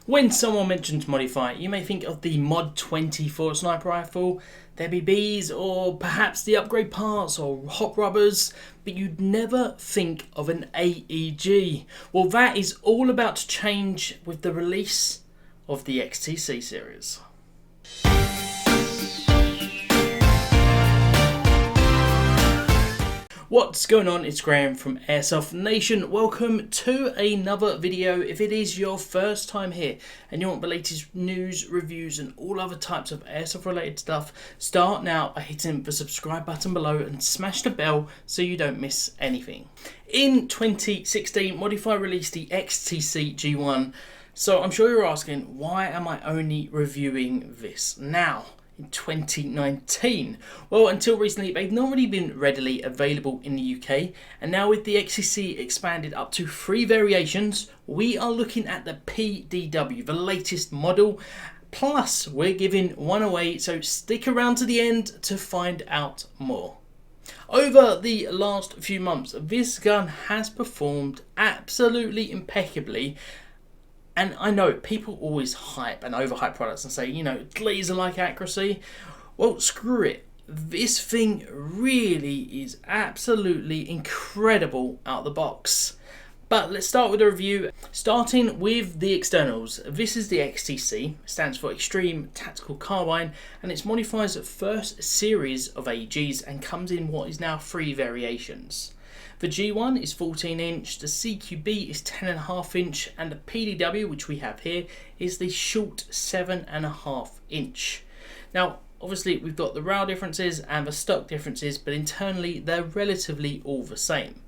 When someone mentions Modify, you may think of the Mod 20 for a sniper rifle, their BBs, or perhaps the upgrade parts or hot rubbers, but you'd never think of an AEG. Well, that is all about to change with the release of the XTC series. What's going on? It's Graham from Airsoft Nation. Welcome to another video. If it is your first time here and you want the latest news, reviews and all other types of Airsoft related stuff, start now by hitting the subscribe button below and smash the bell so you don't miss anything. In 2016, Modify released the XTC G1. So I'm sure you're asking, why am I only reviewing this now? In 2019. Well, until recently, they've not really been readily available in the UK, and now with the XTC expanded up to 3 variations, we are looking at the PDW, the latest model, plus we're giving one away, so stick around to the end to find out more. Over the last few months, this gun has performed absolutely impeccably. And I know people always hype and overhype products and say, you know, laser-like accuracy. Well, screw it. This thing really is absolutely incredible out the box. But let's start with a review, starting with the externals. This is the XTC, stands for Xtreme Tactical Carbine, and it's Modify's first series of AEGs and comes in what is now 3 variations. The G1 is 14 inch, the CQB is 10.5 inch, and the PDW, which we have here, is the short 7.5 inch. Now, obviously we've got the rail differences and the stock differences, but internally they're relatively all the same.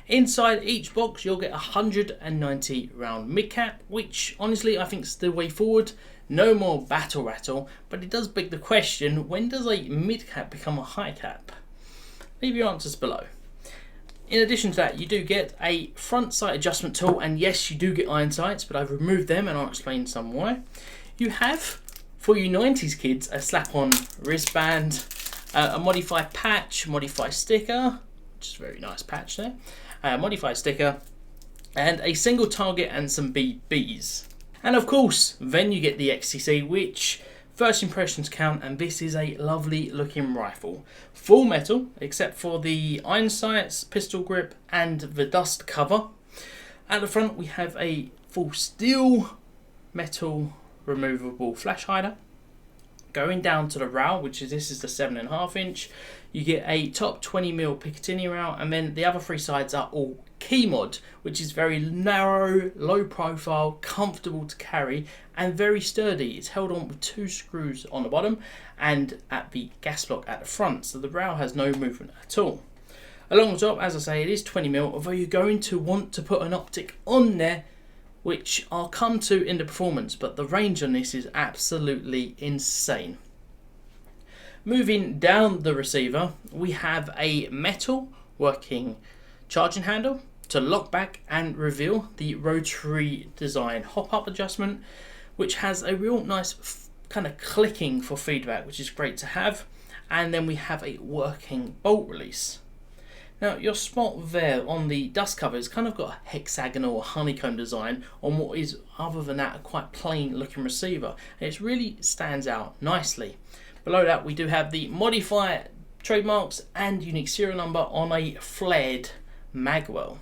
Inside each box you'll get a 190 round mid-cap, which honestly I think is the way forward. No more battle rattle, but it does beg the question, when does a mid-cap become a high cap? Leave your answers below. In addition to that, you do get a front sight adjustment tool, and yes, you do get iron sights, but I've removed them and I'll explain some why. You have, for you 90s kids, a slap-on wristband, a Modify patch, Modify sticker, which is a very nice patch there, Modify sticker, and a single target and some BBs. And of course, then you get the XTC, which first impressions count, and this is a lovely looking rifle. Full metal, except for the iron sights, pistol grip and the dust cover. At the front we have a full steel metal removable flash hider. Going down to the rail, this is the 7.5 inch, you get a top 20mm Picatinny rail, and then the other 3 sides are all key mod, which is very narrow, low profile, comfortable to carry and very sturdy. It's held on with 2 screws on the bottom and at the gas block at the front, so the rail has no movement at all. Along the top, as I say, it is 20mm, although you're going to want to put an optic on there, which I'll come to in the performance, but the range on this is absolutely insane. Moving down the receiver, we have a metal working charging handle to lock back and reveal the rotary design hop-up adjustment, which has a real nice kind of clicking for feedback, which is great to have. And then we have a working bolt release. Now, your spot there on the dust cover has kind of got a hexagonal or honeycomb design on what is, other than that, a quite plain looking receiver. And it really stands out nicely. Below that, we do have the Modify trademarks and unique serial number on a flared magwell.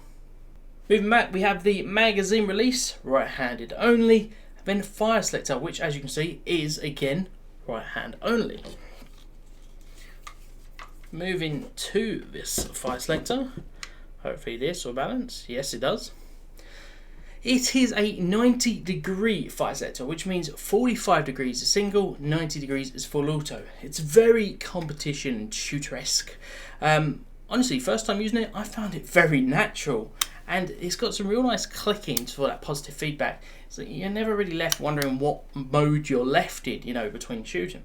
Moving back, we have the magazine release, right-handed only, then fire selector, which as you can see is again right-hand only. Moving to this fire selector, hopefully this will balance, yes it does. It is a 90-degree fire selector, which means 45 degrees is single, 90 degrees is full auto. It's very competition shooter-esque. Honestly, first time using it, I found it very natural, and it's got some real nice clickings for that positive feedback. So you're never really left wondering what mode you're left in, you know, between shooting.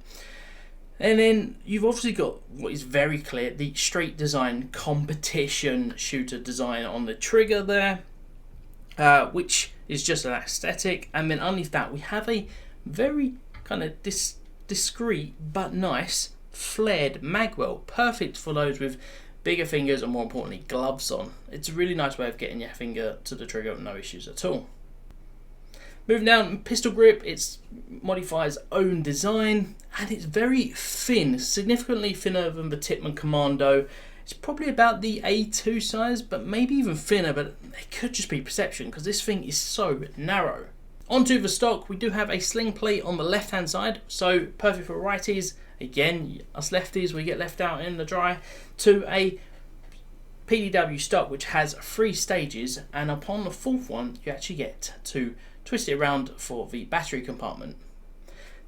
And then you've obviously got what is very clear, the straight design competition shooter design on the trigger there, which is just an aesthetic. And then underneath that we have a very kind of discreet but nice flared magwell, perfect for those with bigger fingers and more importantly gloves on. It's a really nice way of getting your finger to the trigger with no issues at all. Moving down, pistol grip, it's Modify's own design, and it's very thin, significantly thinner than the Tippmann Commando. It's probably about the A2 size, but maybe even thinner, but it could just be perception because this thing is so narrow. Onto the stock, we do have a sling plate on the left hand side, so perfect for righties. Again, us lefties, we get left out in the dry, to a PDW stock which has 3 stages, and upon the 4th one you actually get to twist it around for the battery compartment.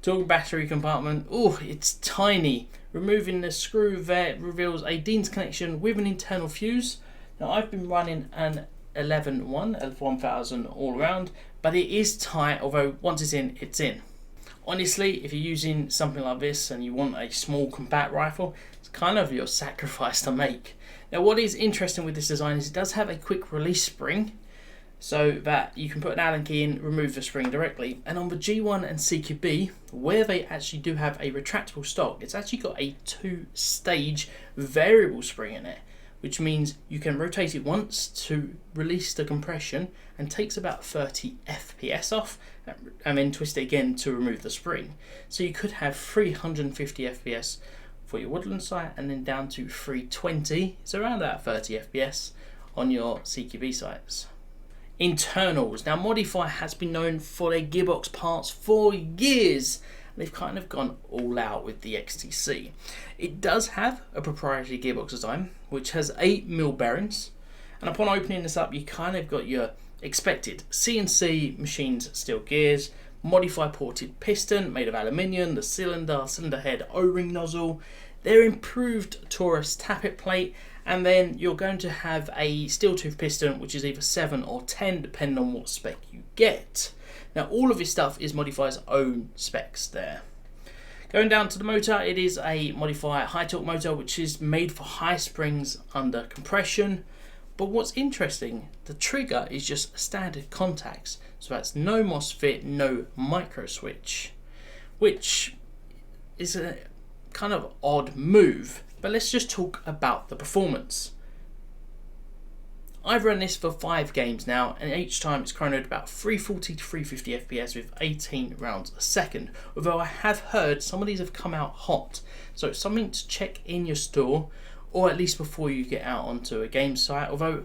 Talking battery compartment, oh, it's tiny. Removing the screw there reveals a Dean's connection with an internal fuse. Now I've been running an 111000 all around, but it is tight, although once it's in, it's in. Honestly, if you're using something like this and you want a small compact rifle, it's kind of your sacrifice to make. Now what is interesting with this design is it does have a quick release spring, so that you can put an Allen key in, remove the spring directly. And on the G1 and CQB, where they actually do have a retractable stock, it's actually got a 2-stage variable spring in it, which means you can rotate it once to release the compression and takes about 30 FPS off, and then twist it again to remove the spring. So you could have 350 FPS for your woodland sight, and then down to 320, so around that 30 FPS on your CQB sights. Internals. Now Modify has been known for their gearbox parts for years. They've kind of gone all out with the XTC. It does have a proprietary gearbox design which has 8mm bearings, and upon opening this up you kind of got your expected CNC machined steel gears, Modify ported piston made of aluminium, the cylinder head O-ring nozzle, their improved Taurus tappet plate, and then you're going to have a steel tooth piston which is either 7 or 10 depending on what spec you get. Now all of this stuff is Modify's own specs there. Going down to the motor, it is a Modify high torque motor which is made for high springs under compression. But what's interesting, the trigger is just standard contacts, so that's no MOSFET, no micro switch, which is a kind of odd move. But let's just talk about the performance. I've run this for 5 games now, and each time it's chronoed about 340 to 350 FPS with 18 rounds a second. Although I have heard some of these have come out hot, so it's something to check in your store, or at least before you get out onto a game site, although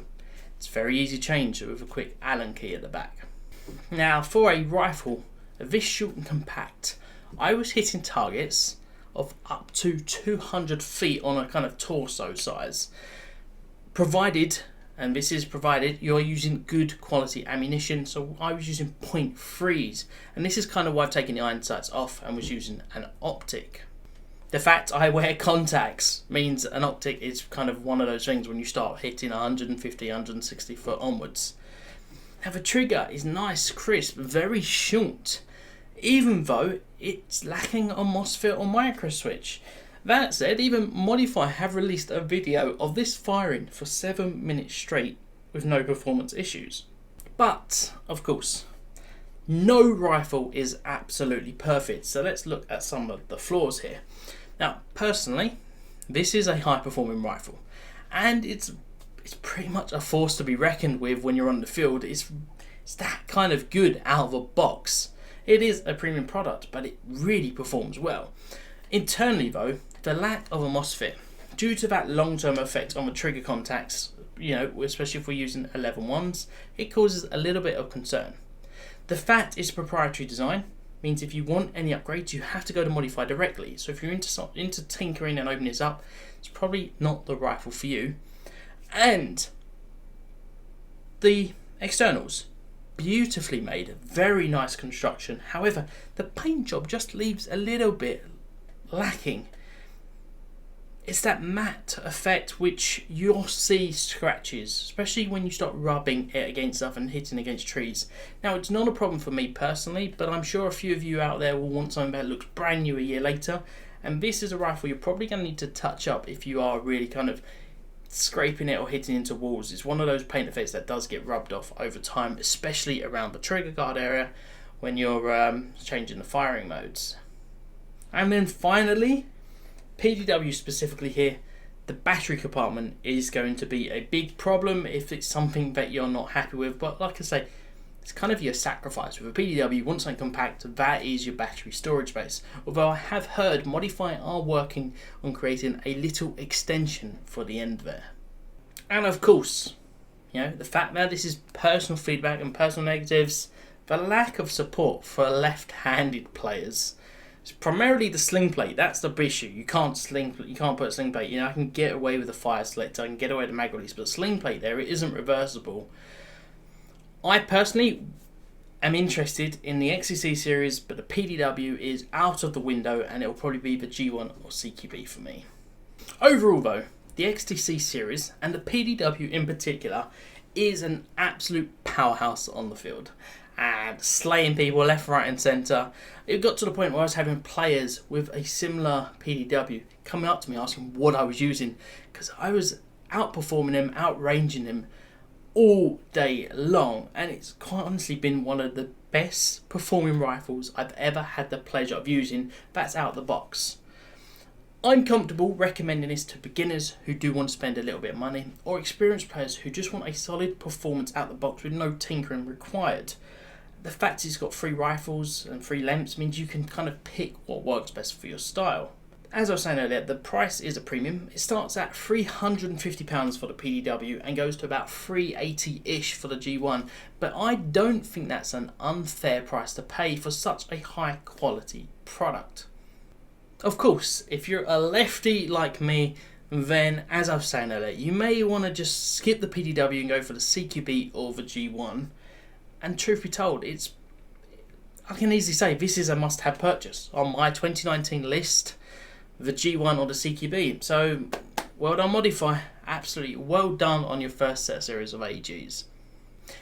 it's very easy to change with a quick Allen key at the back. Now for a rifle, this short and compact, I was hitting targets of up to 200 feet on a kind of torso size, provided, and this is provided, you're using good quality ammunition. So I was using .3s, and this is kind of why I've taken the iron sights off and was using an optic. The fact I wear contacts means an optic is kind of one of those things when you start hitting 150, 160 foot onwards. Now the trigger is nice, crisp, very short, even though it's lacking a MOSFET or micro switch. That said, even Modify have released a video of this firing for 7 minutes straight with no performance issues. But, of course, no rifle is absolutely perfect, so let's look at some of the flaws here. Now, personally, this is a high-performing rifle, and it's pretty much a force to be reckoned with when you're on the field. It's that kind of good out of the box. It is a premium product, but it really performs well. Internally though, the lack of a MOSFET, due to that long-term effect on the trigger contacts, especially if we're using 11.1s, it causes a little bit of concern. The fact it's proprietary design means if you want any upgrades, you have to go to Modify directly. So if you're into tinkering and opening this up, it's probably not the rifle for you. And the externals, beautifully made, very nice construction. However, the paint job just leaves a little bit lacking. It's that matte effect which you'll see scratches, especially when you start rubbing it against stuff and hitting against trees. Now it's not a problem for me personally, but I'm sure a few of you out there will want something that looks brand new a year later, and this is a rifle you're probably going to need to touch up if you are really kind of scraping it or hitting into walls. It's one of those paint effects that does get rubbed off over time, especially around the trigger guard area when you're changing the firing modes. And then finally, PDW specifically here, the battery compartment is going to be a big problem if it's something that you're not happy with. But like I say, It's kind of your sacrifice. With a PDW, you want something compact, that is your battery storage space. Although I have heard Modify are working on creating a little extension for the end there. And of course, the fact that this is personal feedback and personal negatives, the lack of support for left-handed players. It's primarily the sling plate. That's the issue. You can't put a sling plate. I can get away with the fire selector, I can get away with the mag release, but the sling plate there, it isn't reversible. I personally am interested in the XTC series, but the PDW is out of the window, and it will probably be the G1 or CQB for me. Overall though, the XTC series, and the PDW in particular, is an absolute powerhouse on the field. And slaying people left, right and centre. It got to the point where I was having players with a similar PDW coming up to me asking what I was using, because I was outperforming them, outranging them all day long, and it's quite honestly been one of the best performing rifles I've ever had the pleasure of using. That's out the box. I'm comfortable recommending this to beginners who do want to spend a little bit of money, or experienced players who just want a solid performance out the box with no tinkering required. The fact it's got 3 rifles and 3 lengths means you can kind of pick what works best for your style. As I was saying earlier, the price is a premium. It starts at £350 for the PDW and goes to about £380-ish for the G1, but I don't think that's an unfair price to pay for such a high quality product. Of course, if you're a lefty like me, then as I was saying earlier, you may want to just skip the PDW and go for the CQB or the G1. And truth be told, I can easily say this is a must-have purchase on my 2019 list, the G1 or the CQB. So, well done Modify, absolutely well done on your first set series of AEGs.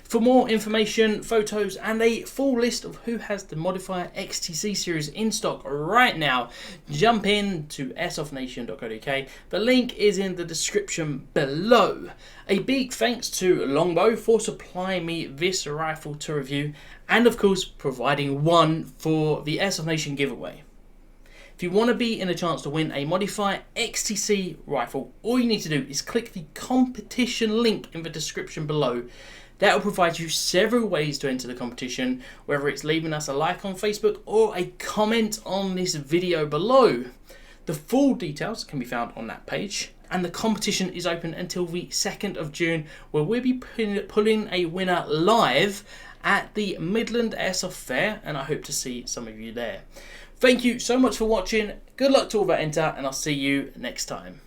For more information, photos and a full list of who has the Modify XTC series in stock right now, jump in to airsoftnation.co.uk. The link is in the description below. A big thanks to Longbow for supplying me this rifle to review, and of course providing one for the Airsoft Nation giveaway. If you want to be in a chance to win a Modify XTC rifle, all you need to do is click the competition link in the description below. That will provide you several ways to enter the competition, whether it's leaving us a like on Facebook or a comment on this video below. The full details can be found on that page, and the competition is open until the 2nd of June, where we'll be pulling a winner live at the Midland Airsoft Fair, and I hope to see some of you there. Thank you so much for watching, good luck to all that enter, and I'll see you next time.